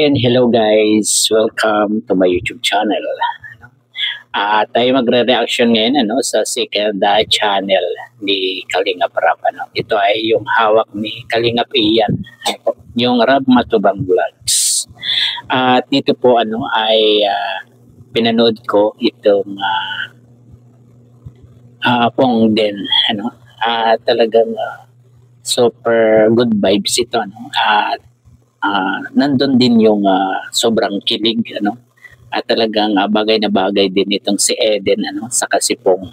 Again, hello guys. Welcome to my YouTube channel. Tayo magre-reaction ngayon sa second channel ni Kalingap Rab. Ito ay yung hawak ni Kalingap Ian, yung Rab Matubang Vlogs. At dito po ay pinanood ko itong Pong din. Talagang super good vibes ito. At nandun din yung sobrang kilig at talagang bagay na bagay din itong si Eden saka si Pong.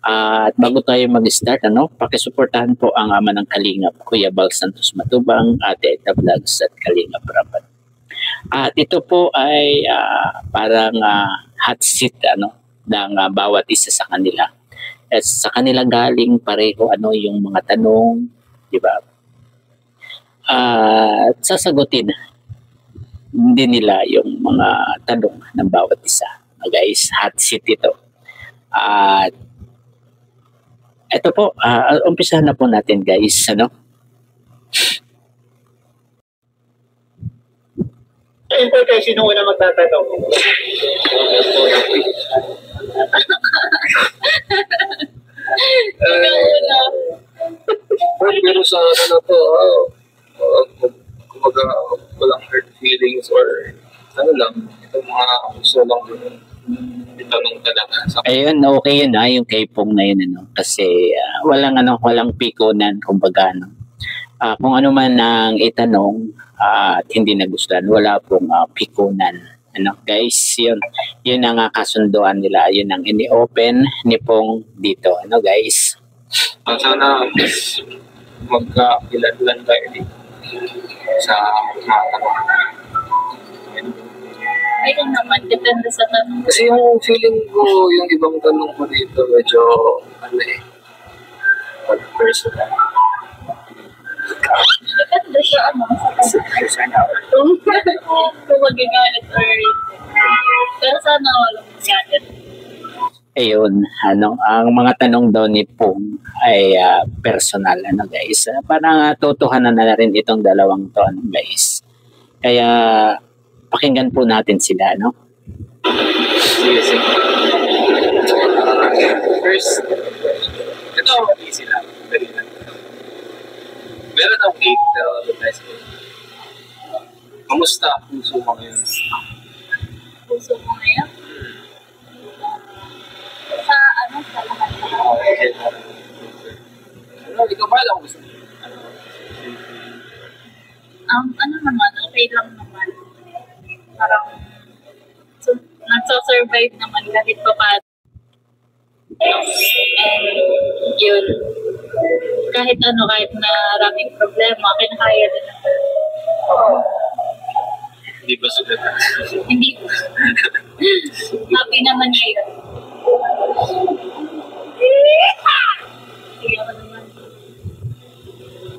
At bago tayo mag-start pakisuportahan po ang ama ng Kalingap, Kuya Bal Santos Matubang, Ate Eta Vlogs at Kalingap Rab. At ito po ay parang hot seat ng bawat isa sa kanila. At sa kanila galing pareho yung mga tanong, di ba? At sasagutin din nila yung mga tanong ng bawat isa. Guys, hot seat ito. At ito po, umpisahan na po natin guys. Siyempre, sino una magtatanong? Pero sa kumaga walang hurt feelings or itong mga gusto lang itanong talaga. Ayun, okay yun yung kay Pong na yun kasi walang pikunan kumbaga kung ano man ang itanong at hindi nagustuhan, wala pong pikunan. Guys, yun ang kasunduan nila, yun ang ini-open ni Pong dito guys. Sana magkakilanlan tayo dito sa mga Ayun naman, depende sa tanong. kasi yung feeling ko, yung ibang tanong ko dito medyo personal. Depende siya sa tanong. Kung magigalit or pero sana walang magalit. Ayun, ang mga tanong daw ni Pong ay personal guys. Parang totohanan na rin itong dalawang to guys. Kaya pakinggan po natin sila Sige. First, ito easy lang. Meron akong cake na advice ko. Kamusta ang puso mo ngayon? Puso mo ngayon? Sa lahat. Ikaw ba lang gusto? Naman, okay lang naman. Parang nagsasurvive naman kahit pa paano. And yun, kahit maraming problema, kinakaya din naman. Hindi ba sugat? Hindi po. Happy naman ngayon. Sige ako naman.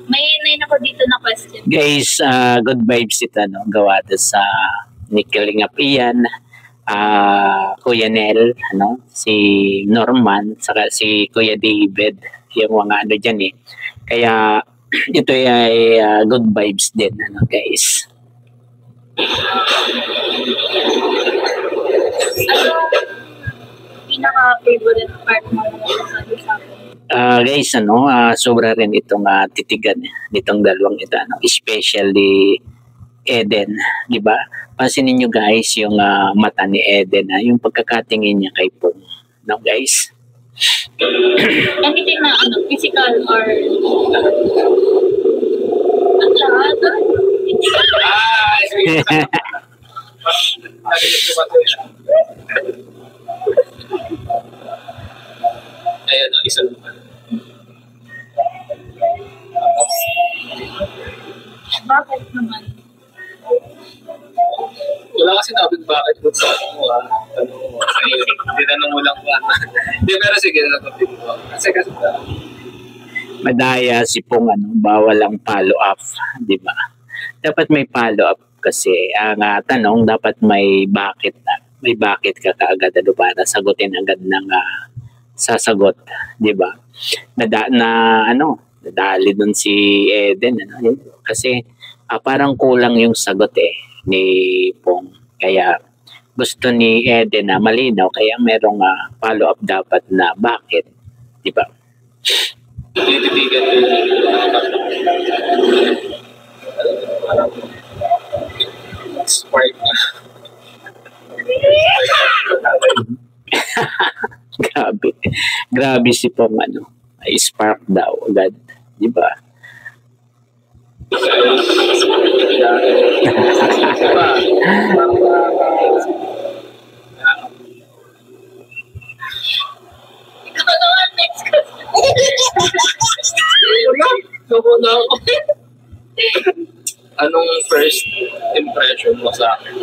May ako dito na question. Guys, good vibes ito gawa sa ni Kalingap Ian, Kuya Nel, si Norman, saka si Kuya David, yung mga dyan Kaya ito ay good vibes din guys. Pinaka-favorite part mo sa guys, sobra rin itong titigan nitong dalawang ito, especially Eden, di ba? Pansinin niyo guys yung mata ni Eden, yung pagkakatingin niya kay Pong, guys. Anything na physical or lahat? Ayan, isa lang pa. Bakit naman? Wala kasi nabing bakit kung sa mo tinanong mo lang ba? Hindi, pero sige, nasagot mo. Kasi Madaya si Pong bawal ang follow up, di ba? Dapat may follow up kasi ang tanong dapat may bakit ka kaagad para sagutin agad ng sasagot, di ba? Nadali dun si Eden kasi parang kulang yung sagot ni Pong. Kaya gusto ni Eden na malinaw, kaya merong follow-up dapat na bakit, di ba? Tititigan ko yung spark na. Grabe. Grabe si Pong ay spark daw agad, di ba? Ikaw naman, next question. Loko na ako. Anong first impression mo sa akin?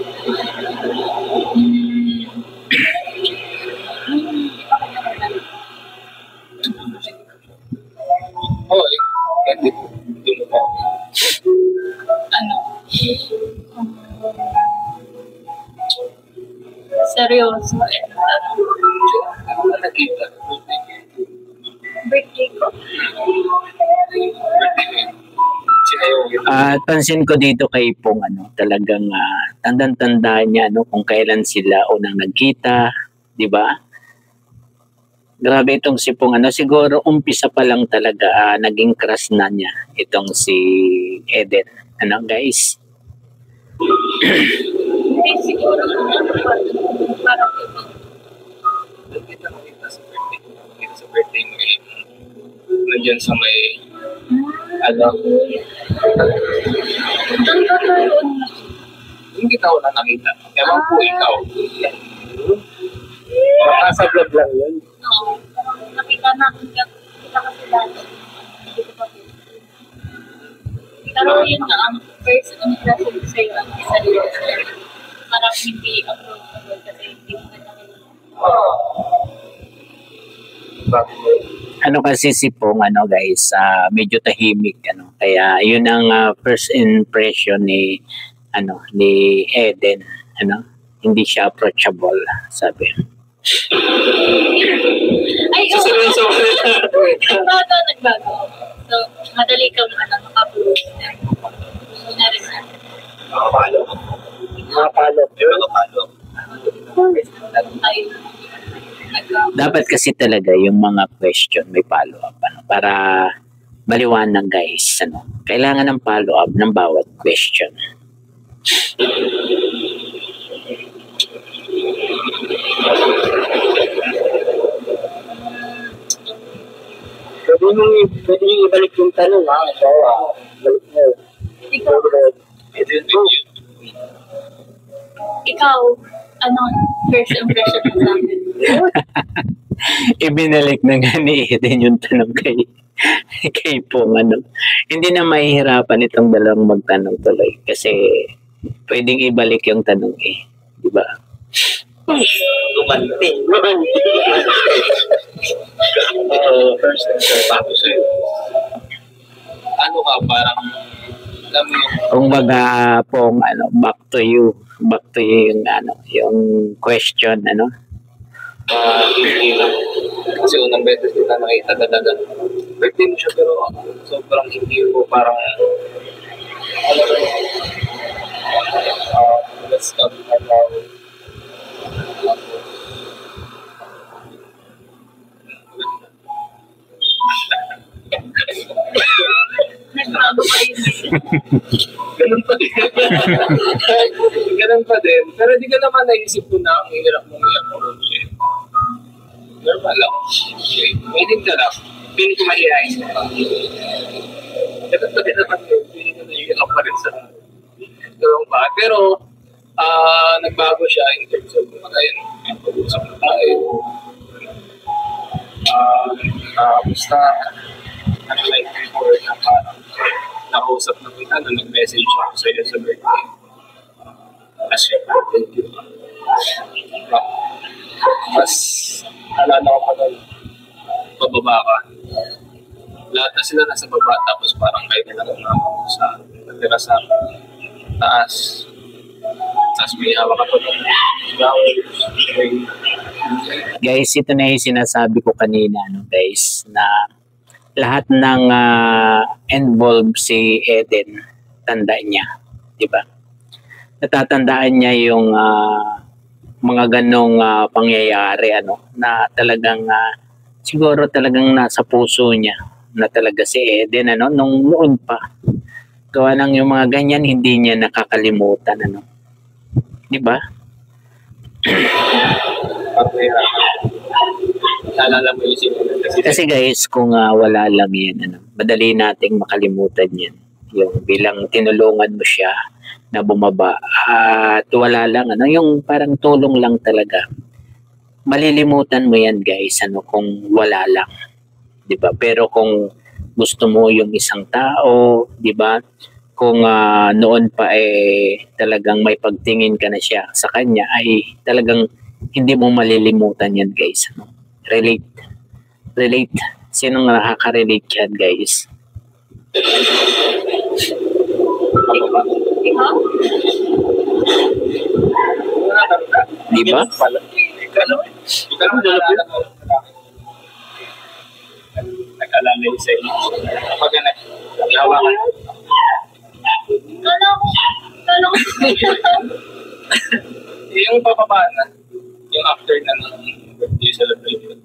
Oh, hindi mo pa. Ano? Seryoso. Ano na nakita? Birthday ko? At pansin ko dito kay Pong talagang tandang-tanda niya kung kailan sila unang nagkita, di ba? Grabe itong si Pong siguro umpisa pa lang talaga naging crush na niya itong si Eden. Guys? Hindi siguro. Parang Nakita sa birthday mo nandiyan sa may doon ba tayo? hindi kita wala nakita. Ewan po ikaw. Nasa vlog lang yun. Oo. Nakita natin kita kasi dati. Hindi ko pa pero yun na, ang first impression ko sa'yo ang isa rin. Parang hindi approachable kasi hindi mo nakita. Kasi si Pong guys, medyo tahimik kaya yun ang first impression ni ni Eden, hindi siya approachable, sabi. Ay, nagbago. So, madali kang makapulos. So, narin na. Nakapalo. Ay, Dapat kasi talaga yung mga question may follow-up para maliwanag guys. Kailangan ng follow-up ng bawat question. Pwede nyo ibalik yung tanong, ha? Balik mo. ikaw, first impression mo sa akin? Ibinalik na nga ni Eden yung tanong kay Pong. Hindi na mahihirapan itong dalawang magtanong tuloy kasi pwedeng ibalik yung tanong di ba? Gumanting. First impression sa'yo. Ano ka, parang alam mo yung Kung baga Pong back to you yung yung question hindi lang. Kasi unang beses kita nakita talaga. Birthday mo siya pero sobrang hindi mo parang let's talk about Nagbago pa yun. ganun pa din. Ganun pa din. Pero di ka naman naisip ko na ang hirap mong i-approach normal lang. May din ka lang. Pili ko mahihayin ka pa. Ganun pa din naman yun. Pili ko na pa rin sa dalawang pa. Pero nagbago siya in terms of ayun, pag-usap na tayo. Basta like before na parang nakausap na kita na nag-message ako sa iyo sa birthday. Kasi thank you. Mas alala ko pa doon, pababa ka. Lahat na sila nasa baba tapos parang kayo na lang ako sa natira sa taas. Tapos may hawak ka pa doon. Guys, ito na yung sinasabi ko kanina guys na lahat ng involved si Eden tanda niya, di ba? natatandaan niya yung mga ganong pangyayari na talagang siguro talagang nasa puso niya na talaga si Eden nung noon pa. Gawa ng yung mga ganyan hindi niya nakakalimutan di ba? Naalala mo yung sinulat Kasi guys, kung wala lang yan, madali nating makalimutan yan. Yung bilang tinulungan mo siya na bumaba at wala lang, yung parang tulong lang talaga. Malilimutan mo yan guys, kung wala lang. Diba? Pero kung gusto mo yung isang tao, diba? Kung noon pa talagang may pagtingin ka na siya sa kanya, ay talagang hindi mo malilimutan yan guys. Relate. Sinong nakaka-relate yan guys? Di ba? Nag-alala yun sa inyo. Pag nag-hawakan. Kala ko. Yung papaba na, yung after na ng birthday celebration.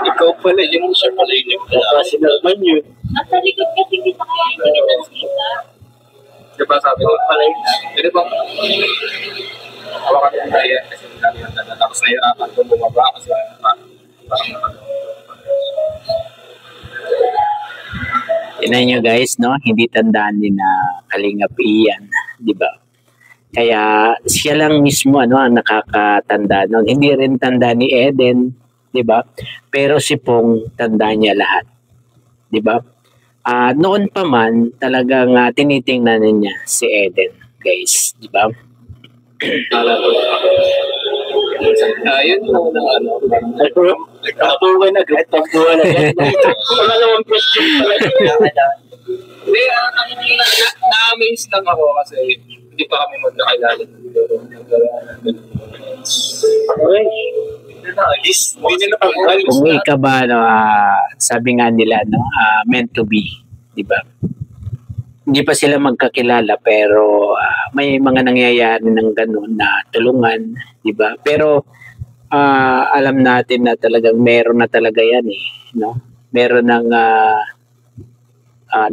Ikaw pala, yung siya pala yung nagpapasinan man yun. Nasa likod kasi kita kaya hindi kita nakita. Diba sabi ko pala yun? Pwede bang hawakan yung tayo kasi dami ng dala. Tapos nahirapan kung bumaba kasi parang Tingnan nyo guys, hindi tandaan ni na Kalingap Ian, di ba? Kaya siya lang mismo ang nakakatanda noon. Hindi rin tanda ni Eden, di ba? Pero si Pong tanda niya lahat, di ba? Noon pa man talagang tinitingnan niya si Eden, guys, di ba? yun yung nagtapuan na agad. Wala namang question pala. Hindi, na-amaze lang ako kasi hindi pa kami magkakilala. Kung ika ba, sabi nga nila, meant to be, di ba? Hindi pa sila magkakilala pero may mga nangyayari ng gano'n na tulungan, di ba? Pero alam natin na talagang meron na talaga yan no? Meron ng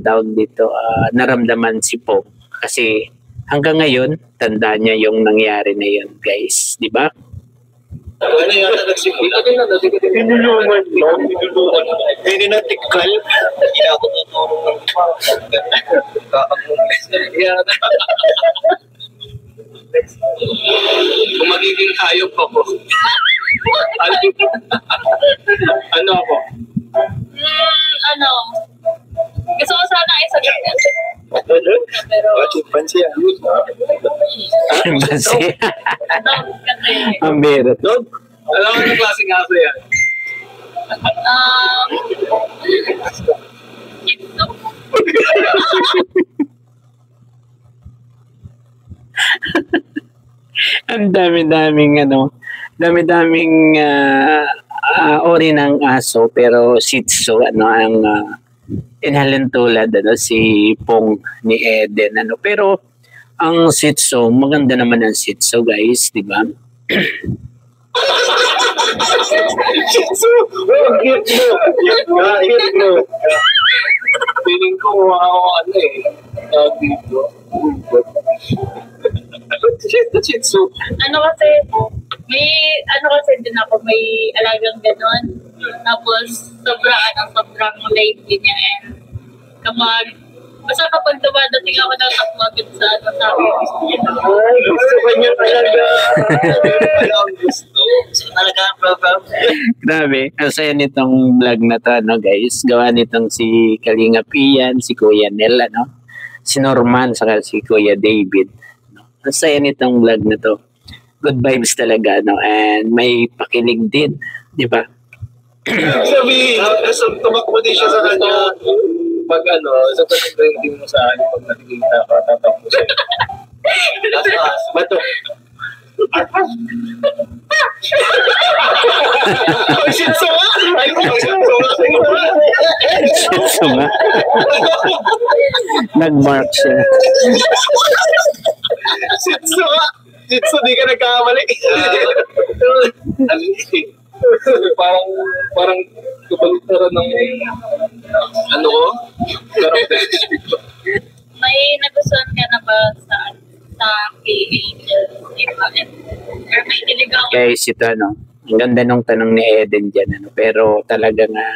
tawag dito, naramdaman si Pong kasi hanggang ngayon tanda niya yung nangyari na yun, guys, di ba? Ano yung nagsimula? Pinulungan mo. Hindi na tikal. Hindi na ako tuturo ng kung magiging hayop ako. Ano ako? Gusto ko sana isagot yan. Pero, Chimpanzee yan. Kasi, kasi, ang birot. Dog? Alam mo yung klaseng aso yan? Ang dami-daming dami-daming ori ng aso pero Shih Tzu ang inhalintulad si Pong ni Eden pero ang Shih Tzu maganda naman ang Shih Tzu, guys, di ba? Shih Tzu! Hit mo! Feeling ko tawag dito. Shih Tzu. kasi din ako may alagang ganon. Tapos sobrang late din niya and basta kapag dumadating ako ng takbo agad sa sabi ko. Ay, gusto ko niya talaga. Gusto talaga, program. Grabe, ang saya nitong vlog na to, guys. Gawa nitong si Kalingap Ian, si Kuya Nel, si Norman, saka si Kuya David. Ang saya nitong vlog na to. Good vibes talaga, and may pakilig din, di ba? Sabi, tumakbo din siya sa kanya. Pag sa pag-trending mo sa akin, pag nakikita ka, tatakbo siya. Bato. Shih Tzu! Sitso nga. Nag-mark siya. Sitso nga. Sitso, di ka nagkakamali. parang kabalitaran ng ano ko? May nagustuhan ka na ba sa K-Angels? Diba? Or may niligawan? Guys, ito ano, ang ganda nung tanong ni Eden dyan, ano, pero talaga nga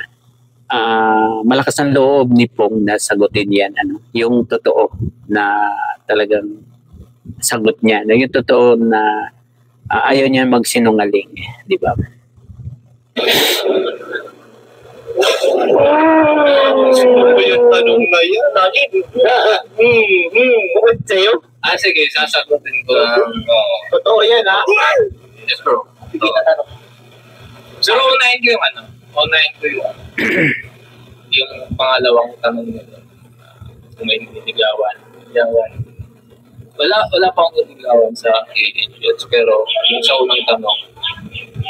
malakas ang loob ni Pong na sagutin yan, ano, yung totoo na talagang sagot niya, no, yung totoo na ayaw niya magsinungaling, di ba? Ano yung tanong na yan? Bukod sa'yo? Sige, sasagutin ko. Totoo yan, ha? Yes, bro. So, unahin ko yung ano? Unahin ko yung pangalawang tanong nila. Kung may niligawan. Wala pa akong niligawan sa Angels, pero yung sa unang tanong,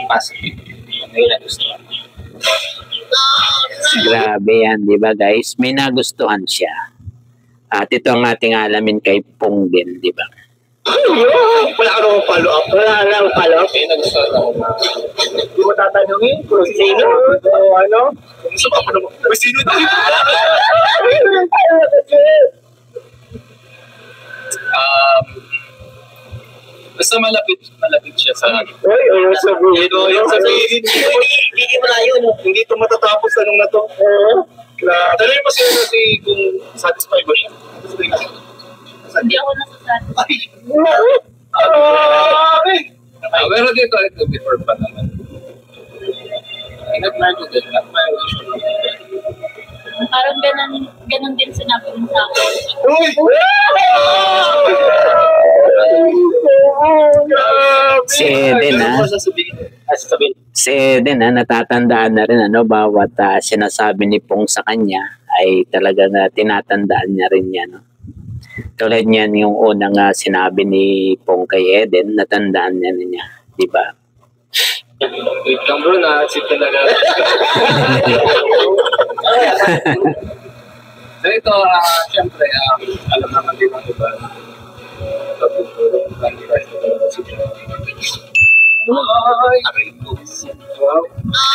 positive. May nagustuhan. Grabe yan, di ba guys? May nagustuhan siya. At ito ang ating alamin kay Pong din, di ba? Wala ka naman follow-up. Wala na akong follow-up. May nagustuhan ako na. Hindi mo tatanungin kung sino o ano. Gusto pa ako naman. Kung sino tayo? Basta malapit siya sa akin. Uy, ayaw sabihin. Ayaw sabihin. Hindi mo na yun. Hindi ito matatapos tanong na to. Tanongin mo sila kasi kung satisfied ba siya. Hindi ako nasasabi. Pero ito before pa naman. Inaplan ko din. Parang ganun din sinabi mo sa akin. Uy! Si Eden, ha? Si Eden, ha? Natatandaan na rin, ano, bawat sinasabi ni Pong sa kanya ay talaga na tinatandaan niya rin yan, no? Tulad niyan yung unang sinabi ni Pong kay Eden, natandaan niya, di ba? Wait lang bro, na-sit ka na nga. So ito, syempre, alam naman din ang iba.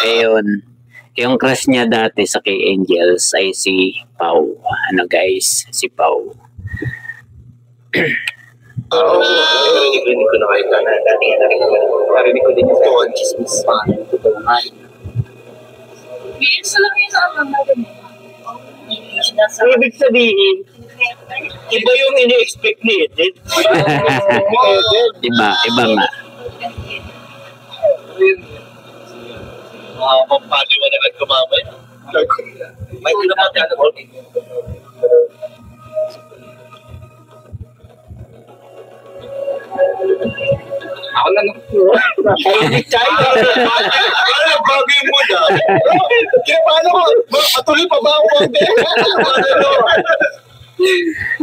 Ayun. Yung crush niya dati sa K-Angels ay si Pau. Ano guys? Si Pau. Narinig ko na kayo na. Narinig ko din yung tuwan, chismis pa. Isa lang yung nakakamarin. Ibig sabihin, iba yung ini-expect ni Eden. Iba nga. Mga pampaliwanagan ko mamaya. May tinapagyan ako. Ako na nung Ano bago yung mood ah? Kaya paano ko? Matuloy pa ba ako konti?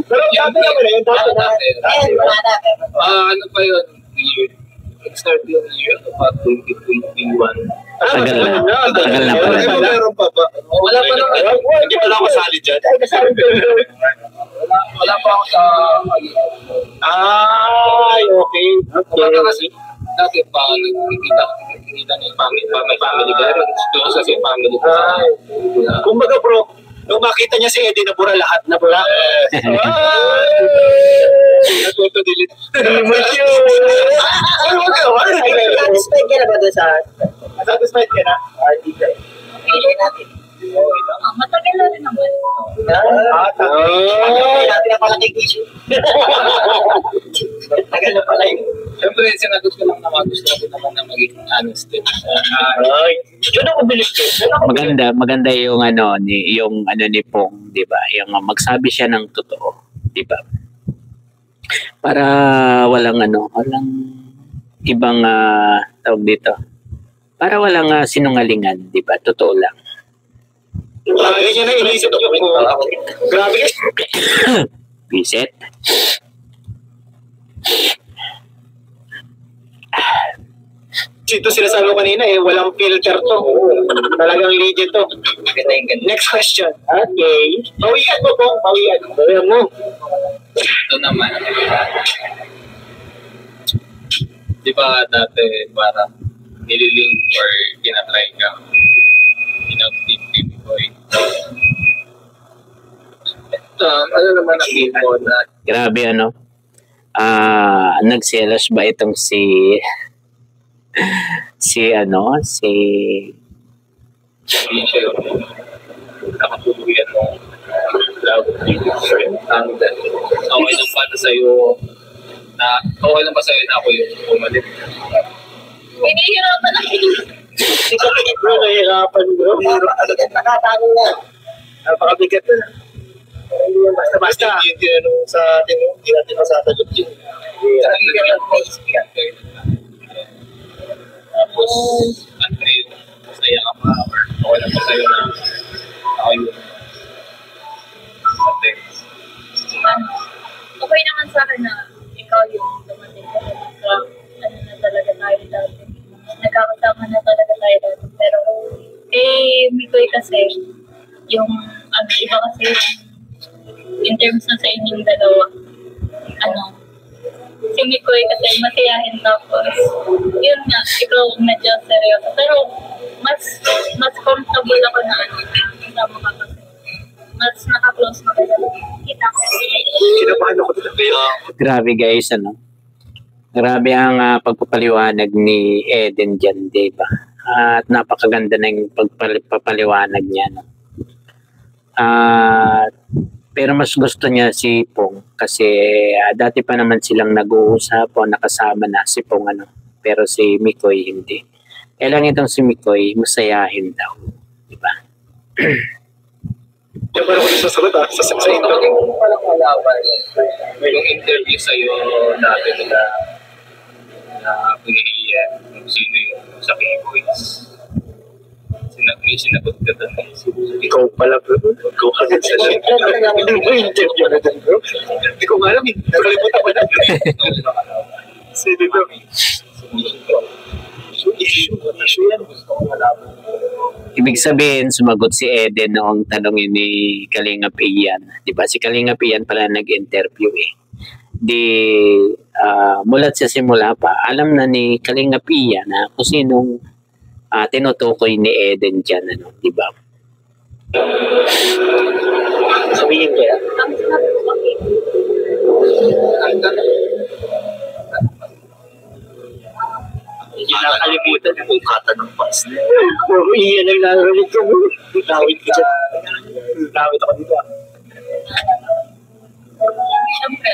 Pero dati naman eh. Ano pa yun? Nag-start yung year pa 2021. Tagal na pala. Meron pa ba? Wala pa naman. Hindi pala ako sali dyan. Wala pa ako sa... Ay, okay. Baka kasi dati pa nakikita ng family pero doon sa family ko. Kumbaga bro, nung makita niya si Eddie, nabura lahat. Nabura. Natuto delete. Satisfied ka na ba doon sa... Satisfied ka na? Hindi ka. Pili natin. Matagal na rin naman. Natin na pala kay Kishu. Tagal na pala yun. Siyempre, sinagot ko lang naman. Gusto ko naman na maging honest din. Ay, yun ako bilis ko. Maganda yung ni Pong, 'di ba? Yung magsabi siya ng totoo, 'di ba? Para walang ibang tawag dito. Para walang sinungalingan, 'di ba? Totoo lang. Hindi niya na inisip ko. Grabe. Reset. Ito sinasabi ko kanina walang filter to. Talagang legit to. Next question. Okay. Bawian mo po, bawian mo. Ito naman. Di ba dati parang nililink or tinatry ka? Pinag-tip ko ano naman ang mo na Grabe ano. Nagselos ba itong si hindi siya nakatuluyan mo love ang okay lang pa sa'yo na okay lang pa sa'yo na ako yung pumalit. Pinihirapan ako. Hindi ka bro, nahihirapan bro. Nakatanong na. Napakabigat na. Hindi yan basta-basta. Hindi tinanong sa atin, hindi natin masasagot yun. Tapos, ano yung masaya ka pa or okay lang pa sa'yo na ako yung atin. Okay naman sa akin na ikaw yung dumating ka sa ano na talaga tayo dati. Nagkakasama na talaga tayo dati. Pero Mikoy kasi yung iba kasi in terms na sa inyong dalawa, si Mikoy kasi masiyahin tapos yun nga, ikaw medyo seryoso. Pero mas comfortable ako na kasama ka kasi. Mas naka-close na kayo. Kita ko. Kinabahan ako dito. Grabe guys, grabe ang pagpapaliwanag ni Eden dyan, diba? At napakaganda na yung pagpapaliwanag niya. No? Pero mas gusto niya si Pong kasi dati pa naman silang nag-uusap o nakasama na si Pong pero si Mikoy hindi. Lang itong si Mikoy masayahin daw, diba? Kaya parang ako sasagot sa interview. Parang malaman yung interview sa'yo natin na pinihiyan kung sino yung sa K-Boys. May sinagot ka doon. Ikaw pala bro. Ikaw kasi sa interview na dyan bro. Hindi ko alam eh. Nakalimutan ko na. Sino bro? Issue yan. Gusto ko malaman. Ibig sabihin, sumagot si Eden noong tanongin ni Kalingap Ian. Diba? Si Kalingap Ian pala nag-interview eh. Mulat sa simula pa, alam na ni Kalingap Ian na kung sinong tinutukoy ni Eden dyan, diba? Sabihin ko yan. Ang sabi ko bakit? Hindi nakalimutan yung kata ng past. Iyan ang narinig ko. Tawid ko dyan. Tawid ako dito. Siyempre,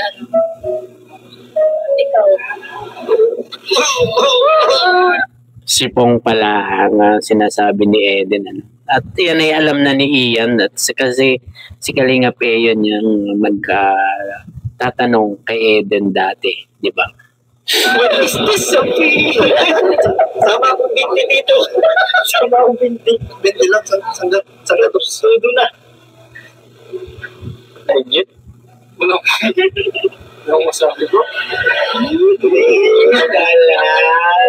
ikaw. Si Pong pala ang sinasabi ni Eden. At yan ay alam na ni Ian at kasi si Kalingap Ian yung tatanong kay Eden dati, di ba? What is this, Sophie? Sama akong binti dito. Sama akong binti. Binti lang. Sanggat sudo na. Legit? Ano ko sabi ko?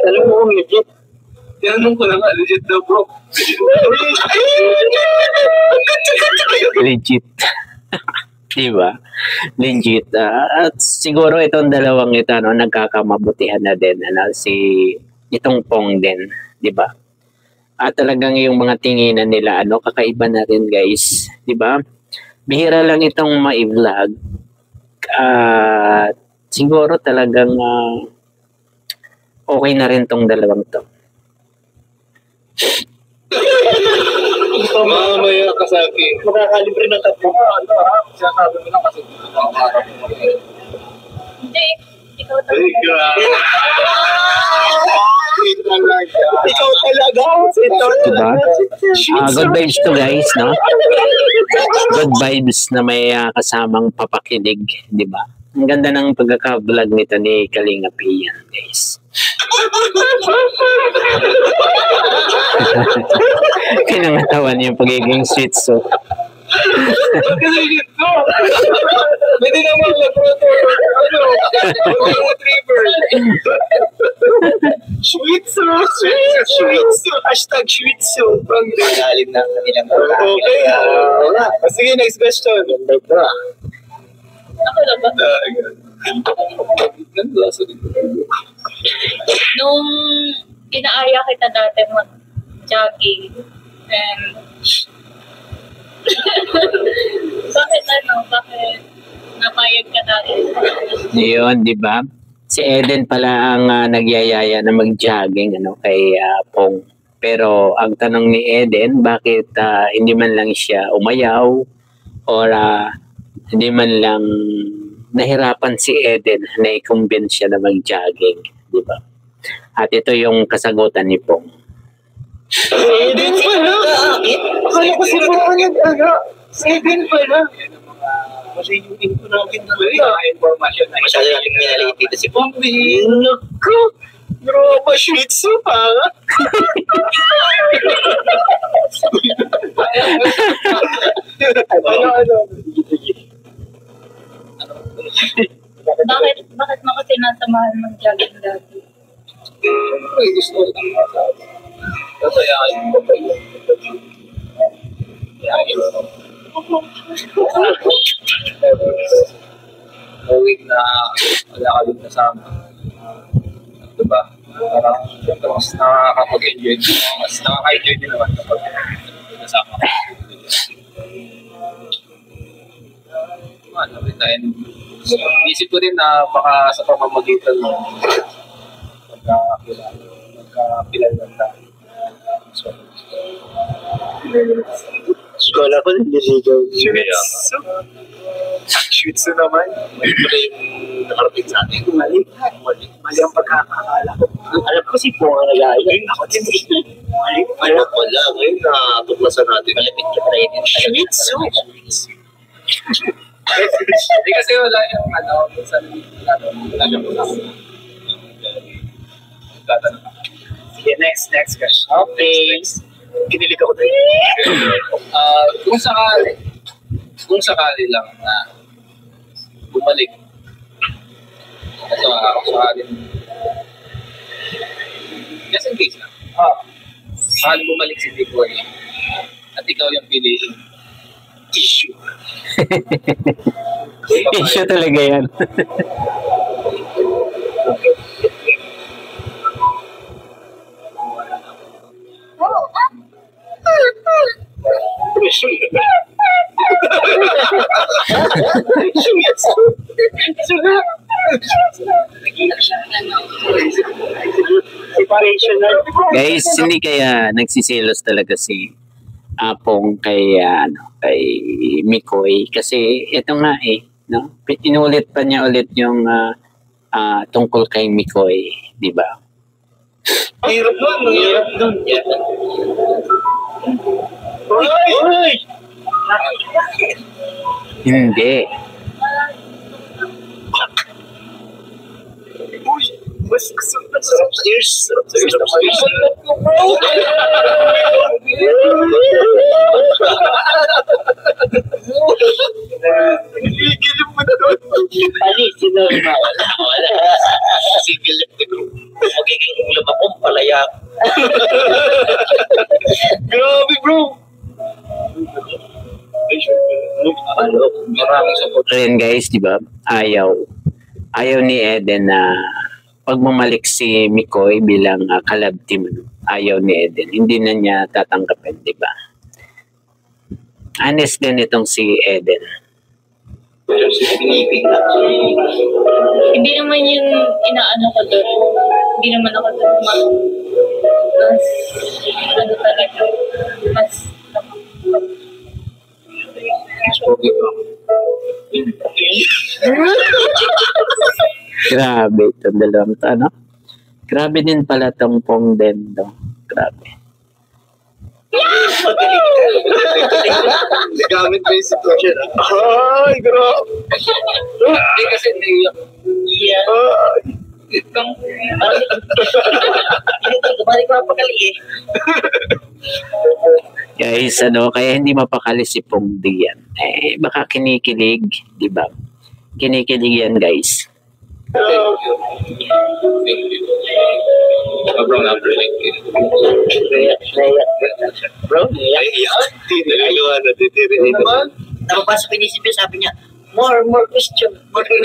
Alam mo kung legit. Tinanong ko na nga, legit daw bro. Legit. Diba? Legit. At siguro itong dalawang ito, nagkakamabutihan na din. Itong Pong din. Diba? At talagang yung mga tinginan nila, kakaiba na rin guys. Diba? Bihira lang itong ma-vlog. Siguro talagang okay na rin tong dalawang to. Mamaya ka sa akin. Makakalibre ng tatlo. Sinasabi mo lang kasi Hindi, ikaw talaga. Ikaw talaga. Diba? Good vibes to guys, no? Good vibes na may kasamang papakilig, di ba? Ang ganda ng pagkaka-vlog nito ni Kalingap Ian, guys. Kinangatawan yung pagiging sweet so. kasi yun ko. Pwede naman lang bro. Ano? Golden Retriever. Shih Tzu. Shih Tzu. Hashtag Shih Tzu. Lalim na kanilang Okay. Sige, next question. Ako na ba? Ganda sa Nung inaaya kita dati mag-jogging, and bakit napayag ka dati? Yun, di ba? Si Eden pala ang nagyayaya na mag-jogging kay Pong. Pero ang tanong ni Eden, bakit hindi man lang siya umayaw or hindi man lang nahirapan si Eden na i-convince siya na mag-jogging, di ba? At ito yung kasagutan ni Pong. Eden pala. Akala ko si Pong Eden pala. Kasi yung info natin na information na masyado natin minaliit dito si Pong. Naku! Bro, Shih Tzu pa nga. Bakit mo kasi nasamahan mag-jogging dati? Ay, gusto ko lang masabi. Kasayahan ko pa yun. Knowing na wala ka din kasama. Diba? Parang mas nakakapag-enjoy. Mas nakaka-enjoy din naman kapag kasama ka. Every time. Isip ko din na baka sa pamamagitan mo magkakilala ng tayo. Skola ko nililigaw. Shih Tzu naman. May pala yung nakarating sa atin. Mali ang pagkakakala ko. Alam ko si Pong ang nag-aaya. Ako din. Mali pala. Ngayon natuklasan natin. Malapit ka tayo din. Shih Tzu. Hindi kasi wala yung sa wala yung kasama. Sige, next question. Okay. Kinilig ako tayo. Kung sakali lang na bumalik. Ito ako sakali. Just in case lang. Sakali bumalik si Tikoy at ikaw yung piliin. Issue. Issue talaga yan. Guys, hindi kaya nagsisilos talaga si Pong kay Mikoy kasi ito nga inulit pa niya ulit yung tungkol kay Mikoy, di ba? Hirap nun. Uy! Hindi. Mas sarap sa ears. Gigilip mo na doon. Sino ba? Wala. Sigilip na group. Magiging ulam akong palaya. Grabe, bro. Maraming support. Ayan guys, di ba? Ayaw ni Eden na pagmamalik si Mikoy bilang kalab team. Ayaw ni Eden. Hindi na niya tatanggapin, di ba? Honest din itong si Eden. Hindi naman yung inaano ko doon. Hindi naman ako doon mas Grabe itong dalawang to, no? Grabe din pala tong Pong Dendo. Grabe. Nagamit mo yung situation. Ay, grabe. Hindi kasi naiyak. Balik ko pagkali eh. Guys, kaya hindi mapakali si Pong Dian. Baka kinikilig, di ba? Kinikilig yan, guys. Thank you. Thank you. Sobrang appreciate. Bro, Naiiyak. Naluluwa na. Naman? napapasok inisip niya, sabi niya, more question. Okay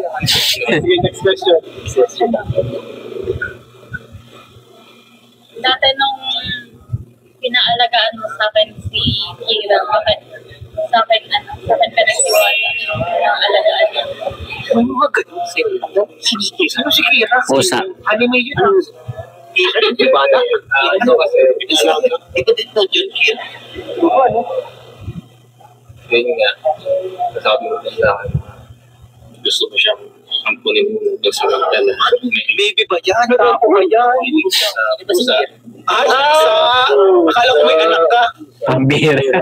na. Next question. Dati nung pinaalagaan mo sa akin si Kira, bakit sa akin ka nagsiwala ng alagaan niya? May mga ganun sila. Sino si Kira? Pusa. Anime yun ah. Kira, di ba na? Ito kasi, Ito din to, John Kira. yun nga, nasabi mo na sa akin, gusto mo siyang ampunin mo doon sa magdala. Baby ba yan? Ako ba yan? Sa pusa. Akala ko may anak ka. Pambira.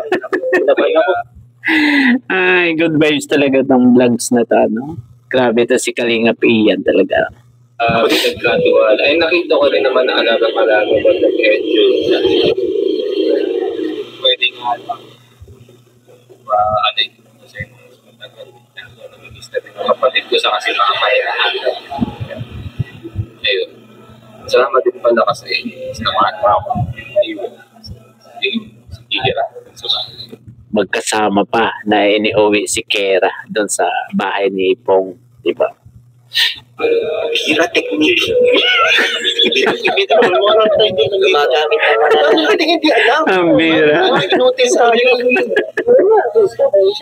Ay, good vibes talaga tong vlogs na to, no? Grabe to si Kalingap Ian talaga. Nagkatiwala. Ay, nakita ko rin naman na alaga ba nag-enjoy na. Pwede nga lang. Ano yun? Kasi nag-miss na rin ang kapatid ko sa kasi nakakayaan. Ayun. Salamat din pala kasi sinamaan pa ako. Hihira. Magkasama pa na iniuwi si Kera doon sa bahay ni Pong, di ba? Kira technique. Moral tayo din ang gumagamit naman natin. Hindi alam. Ang bira. Notice tayo.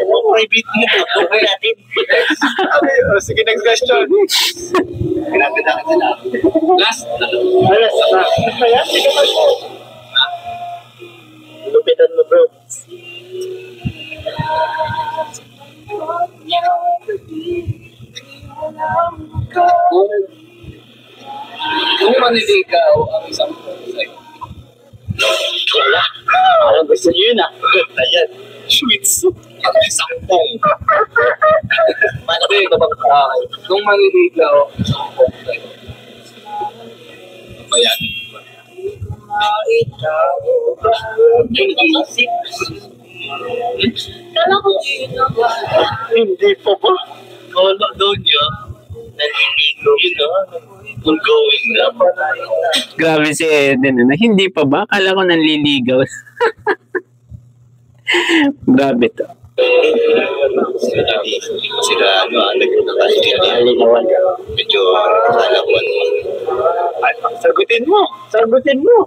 Private nito. Okay natin. Sige, next question. Pinagandaan sila. Last. Alas na. Lupitan mo bro. Kung maniligaw ang isang sa'yo. Wala. Parang gusto niyo yun ah. Ayan. Sweets. Ang isang pong. Paano ko ito bang Kung maniligaw ang isang pong sa'yo. Bayanin mo ba? Nag-iisip. Kala ko yun naman. Hindi pa ba? Kala daw niya. Naliligo. Yun na. Ongoing na. Grabe si Eden. Ano? Hindi pa ba? Akala ko nanliligaw. Grabe to. Sila, nag-alinawan. Medyo, akala ko ano. Sagutin mo. Sagutin mo.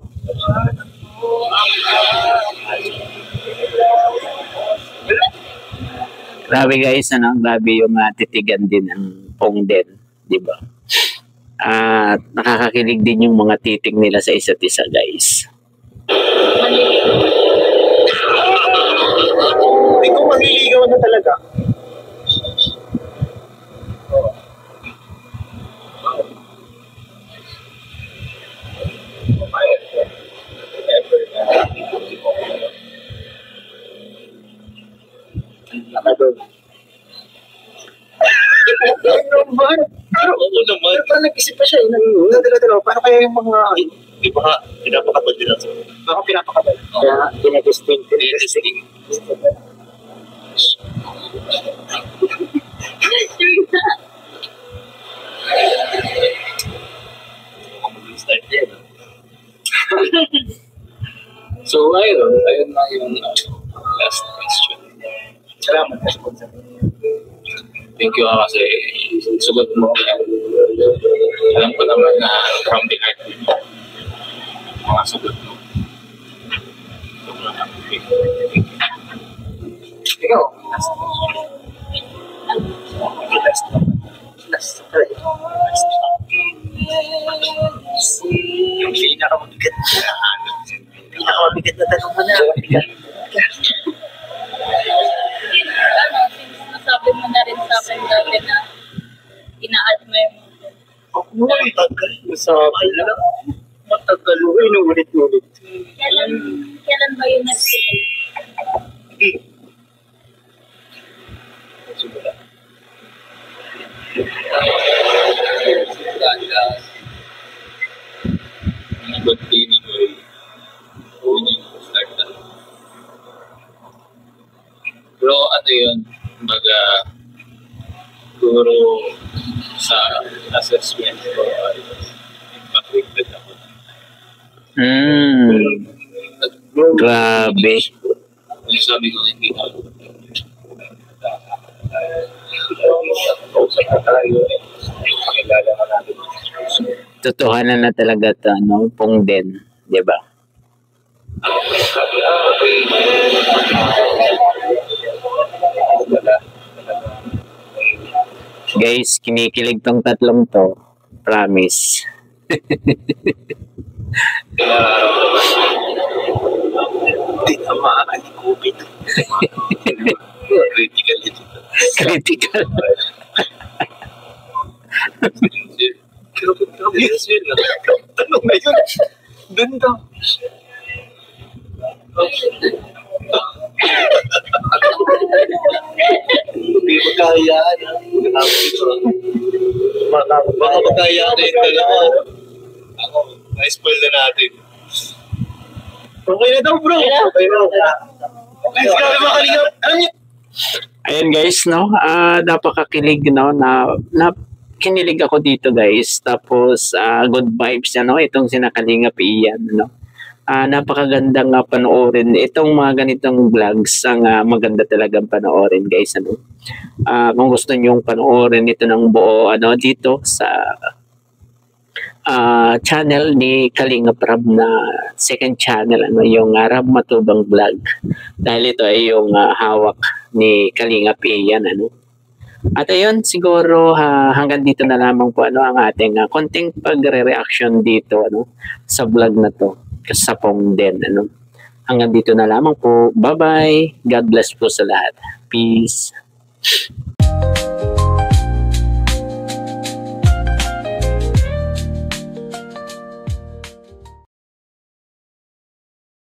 Grabe guys, ano? Grabe yung titigan din ng Pong din. Di ba? At nakakakilig din yung mga titig nila sa isa't isa guys. Ikaw magliligaw na talaga. Nakadol. Naman. Pero Oo naman. parang nag-isip pa siya. Dala-dala. Paano kaya yung mga... Di ba ka, pinapakatod din ako. Baka pinapakabal. Kaya dinedesting. Start din. So, ayun na yung last question. Salamat. Thank you kasi sugot mo. Alam ko naman na from the heart mga sugot mo. Sobrang happy. Ikaw, last Yung pinakamabigat na pinakamabigat na tanong mo na. Since nasabi mo na rin sa akin dati na ina-admire mo. Ay, tagal. Masabi na lang. Matagal mo. Inuulit-ulit. Kailan ba yun nagsimula? good day ni Joy. Hindi ko start na. Pero ano yun, siguro sa assessment ko ay impacted ako. Grabe. Yung sabi ko, hindi ako. Pakilala ka natin. Totohanan na talaga to, no? Pong din, di ba? Guys, kinikilig tong tatlong to. Promise. Hindi na makakalikupit. Critical ito. Critical. Yes, yun lang. Tanong na yun. Doon daw. Hindi magkahayaan. Baka magkahayaan na yung dalawa. Ako, na-spoil na natin. Okay na daw, bro. Okay na. Let's go, mga kalingap. Alam niyo. Ayan guys, no? Napakakilig, no? Na kinilig ako dito guys. Tapos good vibes, ano? Itong sinakalingap iyan, no? Napakagandang panoorin. Itong mga ganitong vlogs ang maganda talagang panoorin guys, ano? Kung gusto niyo panoorin ito ng buo, ano, dito sa channel ni Kalingap Rab na second channel, ano, yung Rab Matubang Vlog, dahil ito ay yung hawak ni Kalingap Ian, ano. At ayun, siguro hanggang dito na lamang po, ano, ang ating konting pagre-reaction dito, ano, sa vlog na to sa Pong din, ano. Hanggang dito na lamang po. Bye bye, God bless po sa lahat. Peace.